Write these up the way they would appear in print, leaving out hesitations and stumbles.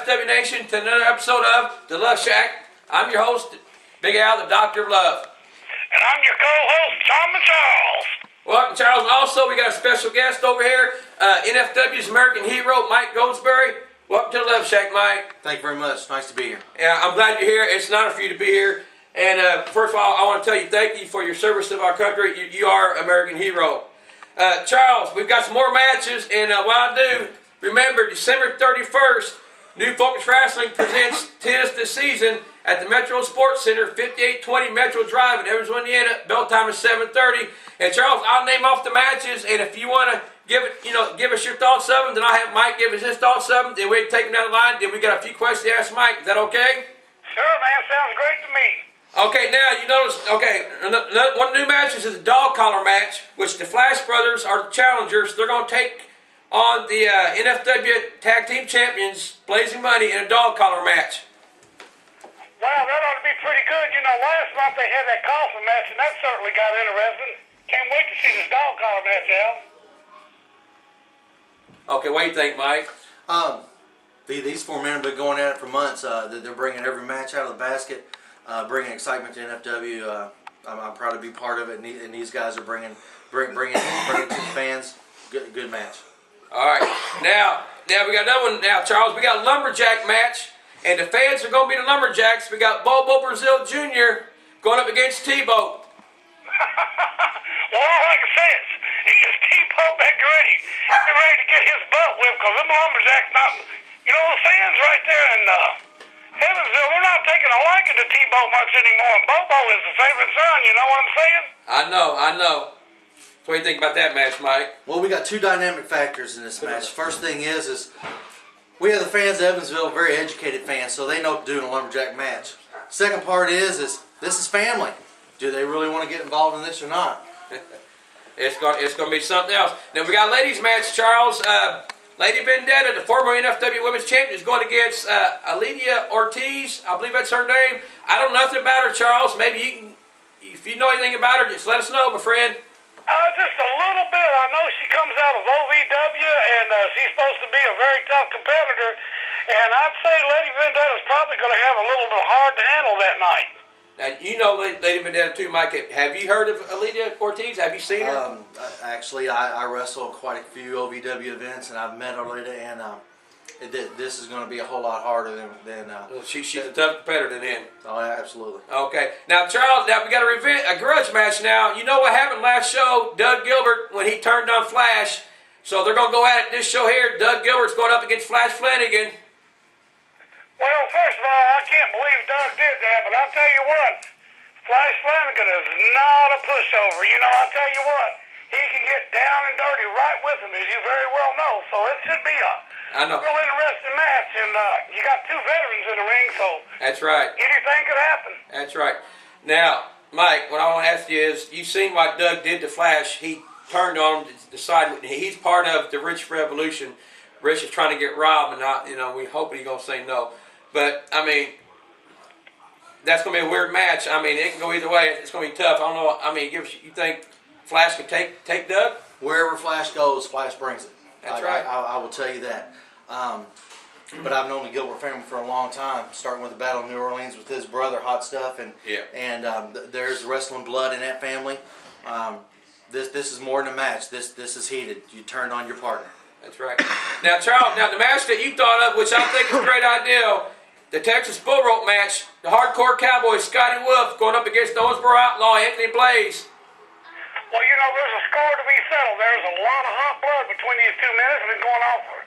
NFW Nation, to another episode of the Luv Shak. I'm your host, Big Al, the Doctor of Love. And I'm your co-host, Tom and Charles. Welcome, Charles. And also, we got a special guest over here, NFW's American hero, Mike Goldsberry. Welcome to the Luv Shak, Mike. Thank you very much. Nice to be here. Yeah, I'm glad you're here. It's an honor for you to be here. And first of all, I want to tell you thank you for your service to our country. You are American hero. Charles, we've got some more matches, and while I do, remember December 31st, New Focus Wrestling presents tennis this season at the Metro Sports Center, 5820 Metro Drive in Evansville, Indiana. Bell time is 7:30. And Charles, I'll name off the matches, and if you want to give us your thoughts of them, then I'll have Mike give us his thoughts of them. Then we can take them down the line. Then we got a few questions to ask Mike. Is that okay? Sure, man. Sounds great to me. Okay, now you notice, one of the new matches is a dog collar match, which the Flash Brothers are the challengers. They're going to take on the NFW Tag Team Champions, Blazing Money, in a dog collar match. Wow, that ought to be pretty good. You know, last month they had that coffin match, and that certainly got interesting. Can't wait to see this dog collar match, Al. Okay, what do you think, Mike? These four men have been going at it for months. They're bringing every match out of the basket, bringing excitement to NFW. I'm proud to be part of it, and these guys are bringing it to the fans. Good match. All right, now we got another one. Now, Charles, we got a lumberjack match, and the fans are going to be the lumberjacks. We got Bobo Brazil Jr. going up against T-Boat. Well, all I can say is T-Boat back ready. They're ready to get his butt whipped, because them lumberjacks not, the fans right there in Evansville, they're not taking a liking to T-Boat much anymore. And Bobo is the favorite son, you know what I'm saying? I know. So what do you think about that match, Mike? Well, we got two dynamic factors in this match. First thing is we have the fans of Evansville, very educated fans, so they know what to do in a lumberjack match. Second part is this is family. Do they really want to get involved in this or not? It's going to be something else. Now we got a ladies match, Charles. Lady Vendetta, the former NFW Women's Champion, is going against Aledia Ortiz. I believe that's her name. I don't know nothing about her, Charles. Maybe you can, if you know anything about her, just let us know, my friend. Just a little bit. I know she comes out of OVW, and she's supposed to be a very tough competitor. And I'd say Lady Vendetta's probably going to have a little bit hard to handle that night. Now, you know Lady Vendetta too, Mike. Have you heard of Aledia Ortiz? Have you seen her? Actually, I wrestle quite a few OVW events, and I've met Aledia, and this is going to be a whole lot harder than well, she's a tough competitor than him. Oh, absolutely. Okay. Now, Charles, we got a grudge match now. You know what happened last show? Doug Gilbert, when he turned on Flash. So they're going to go at it this show here. Doug Gilbert's going up against Flash Flanagan. Well, first of all, I can't believe Doug did that, but I'll tell you what, Flash Flanagan is not a pushover. I'll tell you what, he can get down and dirty right with him, as you very well know. So it should be a real interesting match, and you got two veterans in the ring, so that's right. Anything could happen. That's right. Now, Mike, what I want to ask you is, you've seen what Doug did to Flash. He turned on him to decide he's part of the Rich Revolution. Rich is trying to get robbed, and we hope he's going to say no. But, that's going to be a weird match. It can go either way. It's going to be tough. I don't know. You think Flash can take Doug? Wherever Flash goes, Flash brings it. That's right. I will tell you that. But I've known the Gilbert family for a long time, starting with the Battle of New Orleans with his brother, Hot Stuff, and there's wrestling blood in that family. This is more than a match. This is heated. You turned on your partner. That's right. Now, Charles, the match that you thought of, which I think is a great idea, the Texas Bull Rope match, the Hardcore Cowboy Scotty Wolf going up against the Owensboro Outlaw Anthony Blaze. Well, there's a score to be settled. There's a lot of hot blood between these two men. It's been going on for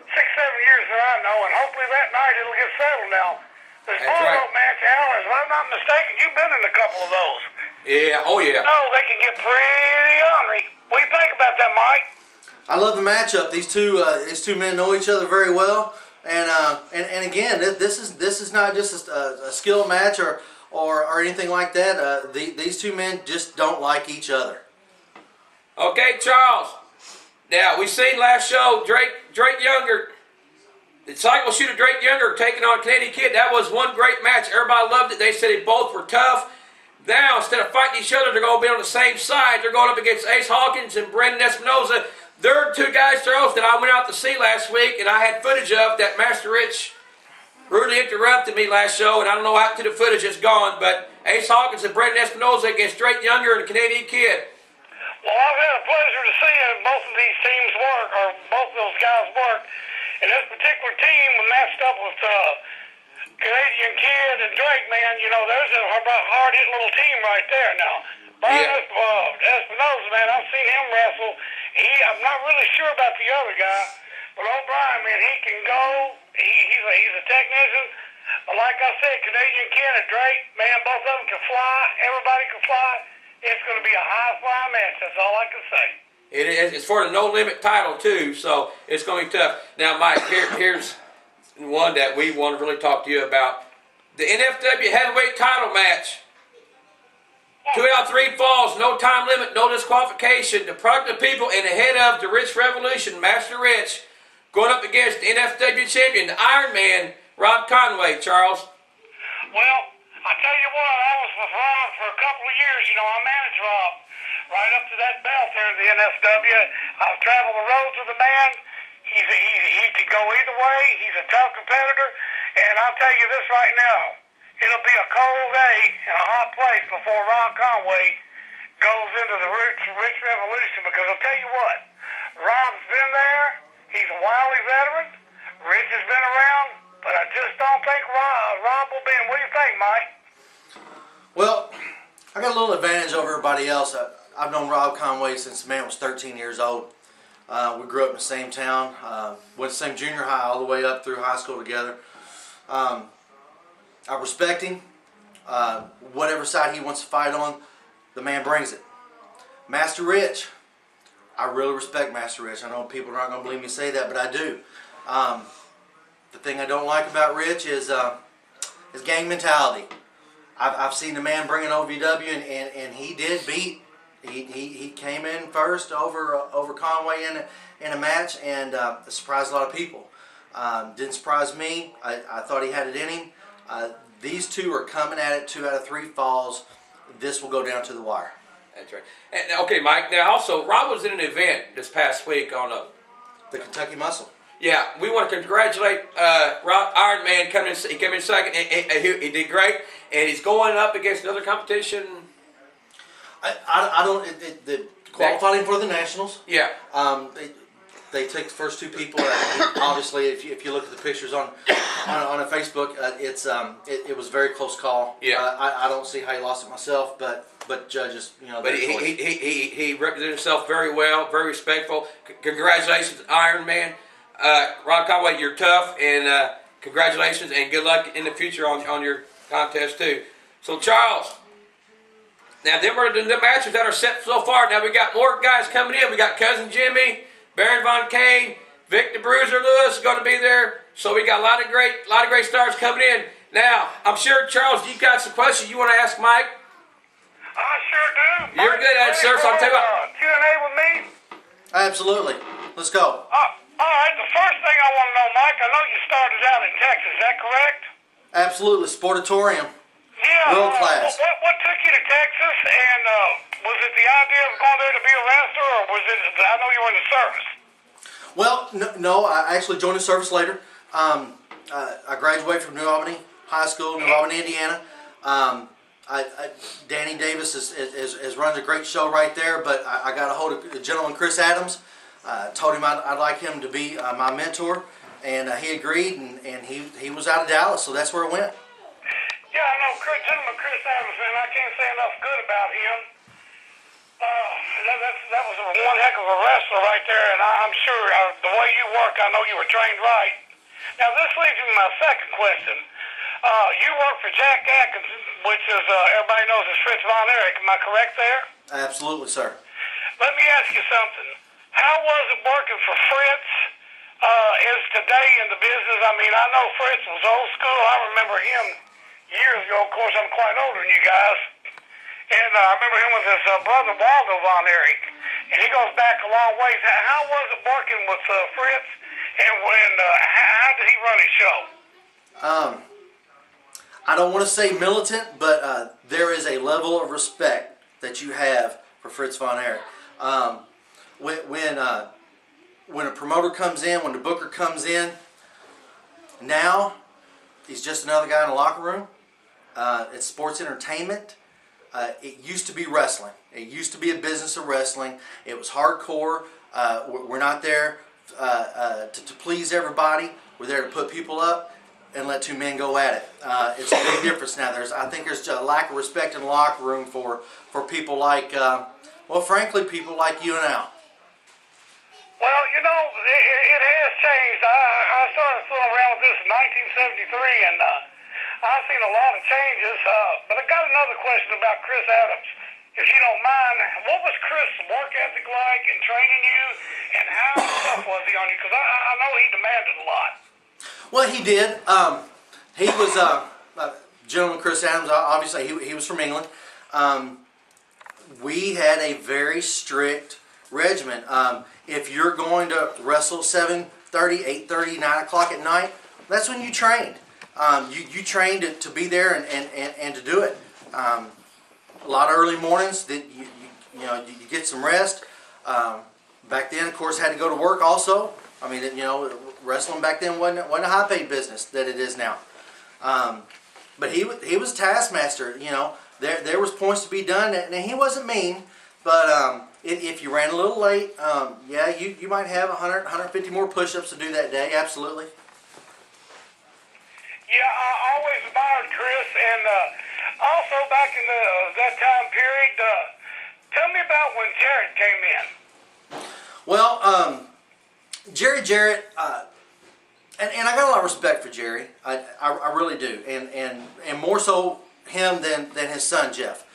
6-7 years that I know, and hopefully that night it'll get settled now. This Bull Rope match, Al, if I'm not mistaken, you've been in a couple of those. Yeah, oh yeah. No, they can get pretty hungry. What do you think about that, Mike? I love the matchup. These two men know each other very well, and again, this is not just a skill match or anything like that. These two men just don't like each other. Okay, Charles. Now we seen last show Drake Younger, the cycle shooter Drake Younger taking on Canadian Kid. That was one great match. Everybody loved it. They said they both were tough. Now instead of fighting each other, they're going to be on the same side. They're going up against Ace Hawkins and Brendan Espinoza. They're two guys, Charles, that I went out to see last week, and I had footage of that Master Rich rudely interrupted me last show, and I don't know how to the footage is gone, but Ace Hawkins and Brendan Espinosa against Drake Younger and the Canadian Kid. Well, I've had a pleasure to see both of these teams work, or both of those guys work. And this particular team matched up with Canadian Kid and Drake, man. You know, there's a hard-hitting little team right there. Now, Brian Espinosa, man, I've seen him wrestle. I'm not really sure about the other guy, but O'Brien, man, he can go. He's a technician. But like I said, Canadian Kid and Drake, man, both of them can fly. Everybody can fly. It's going to be a high-flying match. That's all I can say. It is. It's for the No Limit title too, so it's going to be tough. Now, Mike, here's one that we want to really talk to you about: the NFW Heavyweight Title match. 2 out of 3 falls, no time limit, no disqualification. The product of people and the head of the Rich Revolution, Master Rich, going up against the NFW champion, the Iron Man, Rob Conway. Charles. Well, I tell you what, I was with Rob for a couple of years. You know, I managed Rob right up to that belt there in the NSW. I've traveled the roads with the man. He can go either way. He's a tough competitor. And I'll tell you this right now. It'll be a cold day in a hot place before Rob Conway goes into the Rich Revolution. Because I'll tell you what, Rob's been there. He's a wily veteran. Rich has been around. But I just don't think Rob will be in. What do you think, Mike? Well, I got a little advantage over everybody else. I've known Rob Conway since the man was 13 years old. We grew up in the same town, went to the same junior high all the way up through high school together. I respect him. Whatever side he wants to fight on, the man brings it. Master Rich, I really respect Master Rich. I know people are not going to believe me say that, but I do. The thing I don't like about Rich is his gang mentality. I've seen the man bring an OVW, and he did beat. He came in first over Conway in a match, and surprised a lot of people. Didn't surprise me. I thought he had it in him. These two are coming at it. 2 out of 3 falls. This will go down to the wire. That's right. And, okay, Mike. Now, also, Rob was in an event this past week on the Kentucky Muscle. Yeah, we want to congratulate Rob Iron Man coming in. He came in second. He did great, and he's going up against another competition. I don't. They qualified him for the Nationals. Yeah. They took the first 2 people. Obviously, if you look at the pictures on a Facebook, it was a very close call. Yeah. I don't see how he lost it myself, but judges, you know. But he represented himself very well, very respectful. Congratulations, Iron Man. Rob Conway, you're tough, and congratulations, and good luck in the future on your contest too. So, Charles, now them are the matches that are set so far. Now we got more guys coming in. We got Cousin Jimmy, Baron Von Kane, Vic the Bruiser Lewis is going to be there. So we got a lot of great stars coming in. Now, I'm sure, Charles, you got some questions you want to ask Mike. I sure do. You're good at it, sir. So I'll tell you what. Q&A with me. Absolutely. Let's go. All right, the first thing I want to know, Mike, I know you started out in Texas, is that correct? Absolutely. Sportatorium. Yeah. World class. What took you to Texas, and was it the idea of going there to be a wrestler, or was it, I know you were in the service? Well, no, I actually joined the service later. I graduated from New Albany High School, New Albany, Indiana. Danny Davis runs a great show right there, but I got a hold of the gentleman, Chris Adams. Told him I'd like him to be my mentor, and he agreed, and he was out of Dallas, so that's where I went. Yeah, I know Chris Adams, man. I can't say enough good about him. That was one heck of a wrestler right there, and I'm sure the way you work, I know you were trained right. Now, this leads me to my second question. You work for Jack Atkins, which is, everybody knows as Fritz Von Erich. Am I correct there? Absolutely, sir. Let me ask you something. How was it working for Fritz is today in the business? I mean, I know Fritz was old school. I remember him years ago. Of course, I'm quite older than you guys. And I remember him with his brother, Waldo Von Erich. And he goes back a long ways. How was it working with Fritz? And how did he run his show? I don't want to say militant, but there is a level of respect that you have for Fritz Von Erich. When a promoter comes in, when the booker comes in, now He's just another guy in the locker room. It's sports entertainment. It used to be wrestling. It used to be a business of wrestling. It was hardcore. We're not there to please everybody. We're there to put people up and let two men go at it. It's a big difference now. I think there's a lack of respect in the locker room for people like, well, frankly, people like you and Al. Well, you know, it has changed. I started fooling around with this in 1973, and I've seen a lot of changes. But I got another question about Chris Adams, if you don't mind. What was Chris' work ethic like in training you, and how tough was he on you? Because I know he demanded a lot. Well, he did. He was gentleman Chris Adams. Obviously, he was from England. We had a very strict regimen. If you're going to wrestle 7:30, 8:30, 9 o'clock at night, that's when you trained. You trained to be there and to do it. A lot of early mornings that you get some rest. Back then, of course, had to go to work also. I mean, wrestling back then wasn't a high paid business that it is now. But he was taskmaster. There was points to be done, and he wasn't mean. But if you ran a little late, yeah, you might have 100, 150 more push-ups to do that day. Absolutely. Yeah, I always admired Chris, and also back in that time period, tell me about when Jarrett came in. Well, Jerry Jarrett, and I got a lot of respect for Jerry. I really do, and more so him than his son Jeff.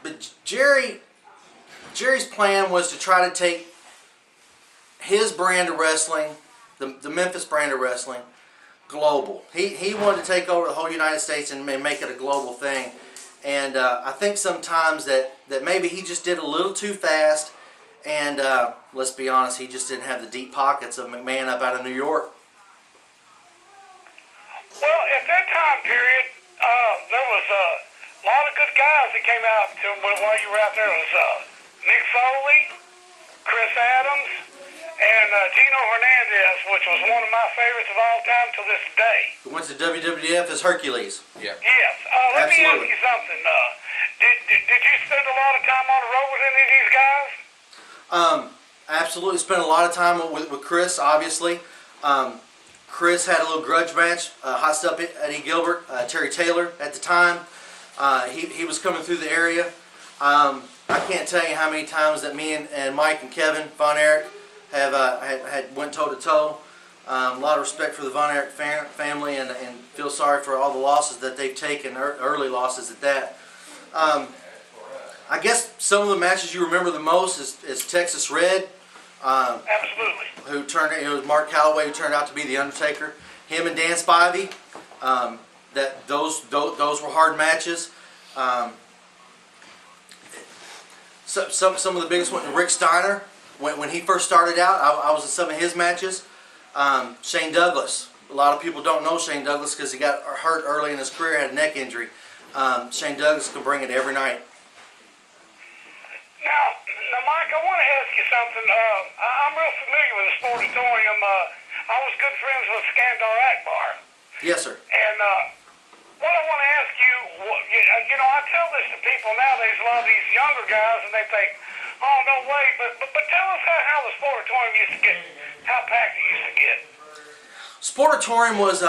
But Jerry's plan was to try to take his brand of wrestling, the Memphis brand of wrestling, global. He wanted to take over the whole United States and make it a global thing. And I think sometimes that maybe he just did a little too fast. And let's be honest, he just didn't have the deep pockets of McMahon up out of New York. Well, at that time period, there was a lot of good guys that came out while you were out there. It was Mick Foley, Chris Adams, and Gino Hernandez, which was one of my favorites of all time to this day. He went to WWF as Hercules. Yeah. Yes. Let me ask you something. Did you spend a lot of time on the road with any of these guys? Absolutely spent a lot of time with Chris, obviously. Chris had a little grudge match, hot stuff Eddie Gilbert, Terry Taylor at the time. He was coming through the area. I can't tell you how many times that me and Mike and Kevin Von Erich had went toe to toe. A lot of respect for the Von Erich family, and feel sorry for all the losses that they've taken, early losses at that. I guess some of the matches you remember the most is Texas Red. Absolutely. It was Mark Calloway who turned out to be the Undertaker. Him and Dan Spivey. Those were hard matches. Some of the biggest ones. Rick Steiner, when he first started out, I was in some of his matches. Shane Douglas. A lot of people don't know Shane Douglas because he got hurt early in his career, had a neck injury. Shane Douglas can bring it every night. Now, Mike, I want to ask you something. I'm real familiar with the Sportatorium. I was good friends with Skandar Akbar. Yes, sir. And what I want to ask you, I tell this to people nowadays, a lot of these younger guys, and they think, oh, no way. But tell us how the Sportatorium used to get, how packed it used to get. Sportatorium was,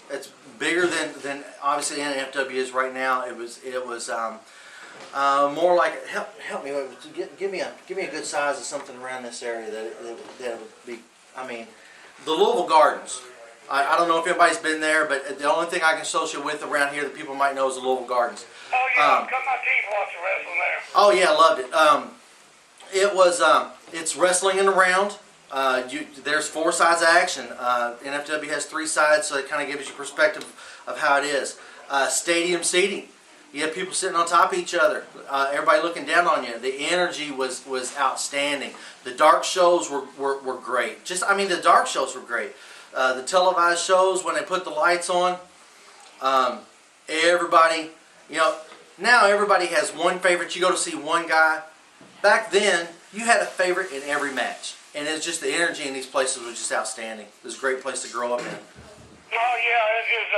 it's bigger than obviously NFW is right now. It was more like, help me, give me a good size of something around this area that would be, I mean, the Louisville Gardens. I don't know if anybody's been there, but the only thing I can associate with around here that people might know is the Louisville Gardens. Oh yeah, cut my teeth watching wrestling there. Oh yeah, I loved it. It was, it's wrestling in the round. There's 4 sides of action. NFW has 3 sides, so it kind of gives you perspective of how it is. Stadium seating. You have people sitting on top of each other. Everybody looking down on you. The energy was outstanding. The dark shows were great. The dark shows were great. The televised shows, when they put the lights on, everybody, now everybody has one favorite. You go to see one guy. Back then, you had a favorite in every match. and it's just the energy in these places was just outstanding. It was a great place to grow up in. Oh yeah, it is.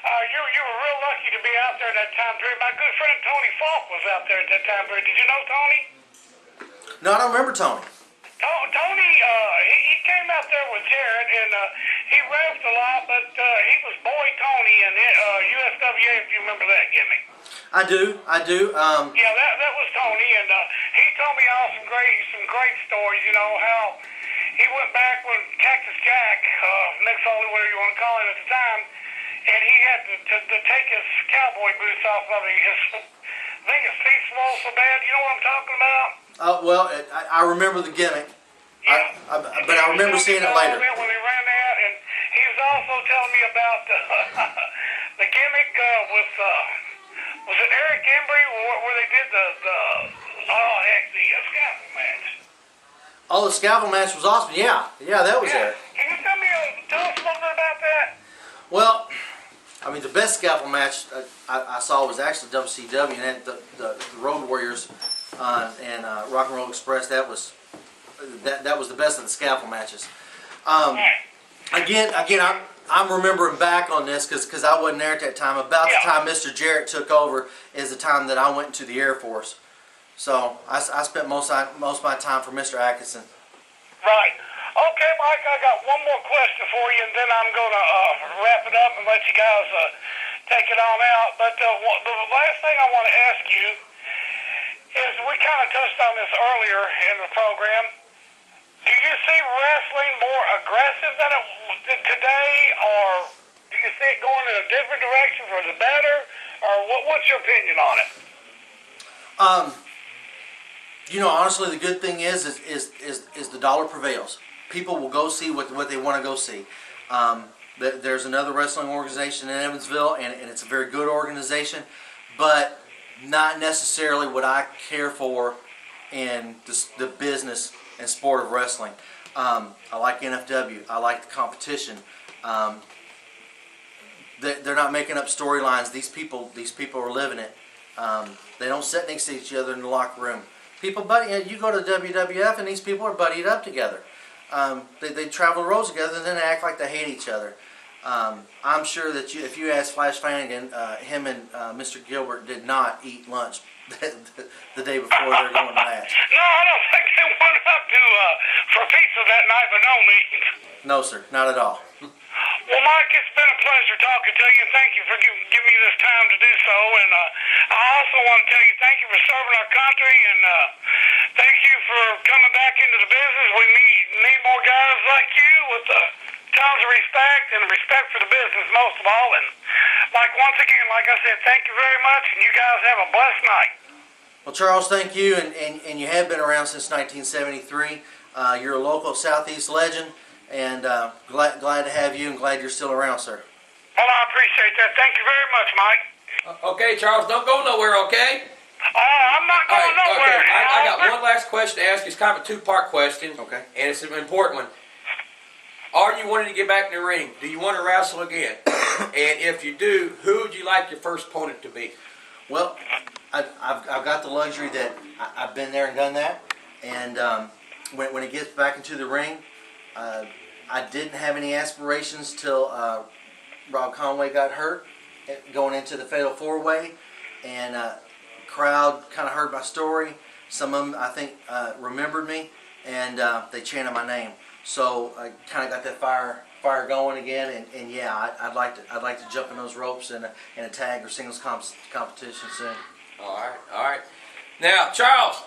You were real lucky to be out there at that time period. My good friend Tony Falk was out there at that time period. Did you know Tony? No, I don't remember Tony. Tony, he came out there with Jared, and he revved a lot, but he was Boy Tony in USWA, if you remember that gimmick. I do. Yeah, that was Tony, and he told me all some great stories. You know how he went back with Cactus Jack, Nick Foley, whatever you want to call him at the time, and he had to take his cowboy boots off of him. I think his feet swelled so bad. You know what I'm talking about? Well, I remember the gimmick. Yeah. But I remember seeing it later. When he ran that, and he was also telling me about the gimmick with was it Eric Embry where they did the scaffold match. Oh, the scaffold match was awesome. Yeah, that was Eric. Can you tell us a little bit about that? Well, I mean, the best scaffold match I saw was actually WCW, and the Road Warriors and Rock and Roll Express. That was the best of the scaffold matches. Again, I'm remembering back on this because I wasn't there at that time. About the time Mr. Jarrett took over is the time that I went into the Air Force. So I spent most of my time for Mr. Atkinson. Right. Okay, Mike, I got one more question for you, and then I'm going to wrap it up and let you guys take it on out. But the last thing I want to ask you is, we kind of touched on this earlier in the program. Do you see wrestling more aggressive than it today, or do you see it going in a different direction for the better, or what's your opinion on it? Honestly, the good thing is the dollar prevails. People will go see what they want to go see. There's another wrestling organization in Evansville, and it's a very good organization, but not necessarily what I care for in the business and sport of wrestling. I like NFW. I like the competition. They're not making up storylines. These people are living it. They don't sit next to each other in the locker room. You go to WWF, and these people are buddied up together. They travel the roads together, and then they act like they hate each other. I'm sure that if you ask Flash Flanagan, him and Mr. Gilbert did not eat lunch the day before they were going to match. No, I don't think they went up to for pizza that night, but no meat. No, sir, not at all. Well, Mike, it's been a pleasure talking to you, and thank you for giving me this time to do so. And I also want to tell you thank you for serving our country, and thank you for coming back into the business. We need more guys like you with tons of respect and respect for the business most of all. And once again, like I said, thank you very much, and you guys have a blessed night. Well, Charles, thank you, and you have been around since 1973. You're a local Southeast legend. And glad to have you, and glad you're still around, sir. Well, I appreciate that. Thank you very much, Mike. Okay, Charles, don't go nowhere, okay? I'm not going nowhere. Okay. I got one last question to ask you. It's kind of a two-part question. Okay. And it's an important one. Are you wanting to get back in the ring? Do you want to wrestle again? And if you do, who would you like your first opponent to be? Well, I've got the luxury that I've been there and done that. And when it gets back into the ring, I didn't have any aspirations till Rob Conway got hurt going into the Fatal 4-Way, and crowd kind of heard my story. Some of them, I think, remembered me, and they chanted my name. So I kind of got that fire going again, and yeah, I'd like to jump in those ropes in a tag or singles competition soon. All right. Now, Charles.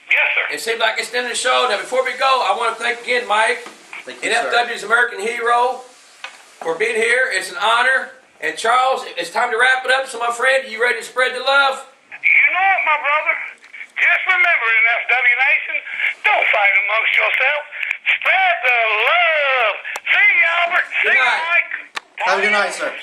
Yes, sir. It seems like it's the end of the show. Now, before we go, I want to thank again Mike, NFW's American Hero, for being here. It's an honor. And Charles, it's time to wrap it up. So, my friend, are you ready to spread the love? You know it, my brother. Just remember, NFW Nation, don't fight amongst yourself. Spread the love. See you, Albert. See you, Mike. Have a good night, sir.